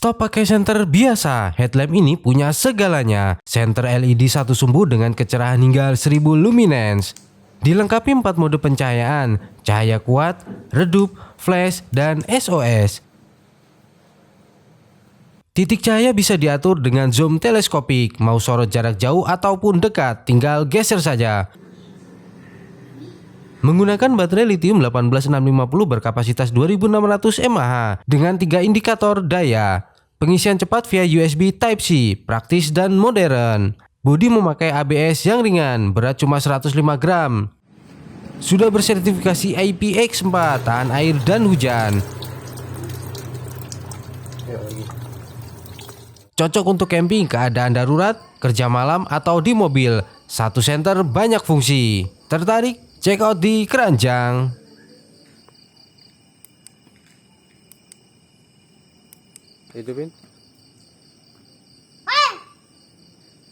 Stop pakai senter biasa, headlamp ini punya segalanya. Senter LED satu sumbu dengan kecerahan hingga 1000 lumens. Dilengkapi 4 mode pencahayaan, cahaya kuat, redup, flash, dan SOS. Titik cahaya bisa diatur dengan zoom teleskopik, mau sorot jarak jauh ataupun dekat, tinggal geser saja. Menggunakan baterai lithium 18650 berkapasitas 2600 mAh dengan 3 indikator daya. Pengisian cepat via USB Type-C, praktis dan modern. Bodi memakai ABS yang ringan, berat cuma 105 gram. Sudah bersertifikasi IPX4, tahan air dan hujan. Cocok untuk camping, keadaan darurat, kerja malam, atau di mobil. Satu senter banyak fungsi. Tertarik? Check out di Keranjang. Hidupin.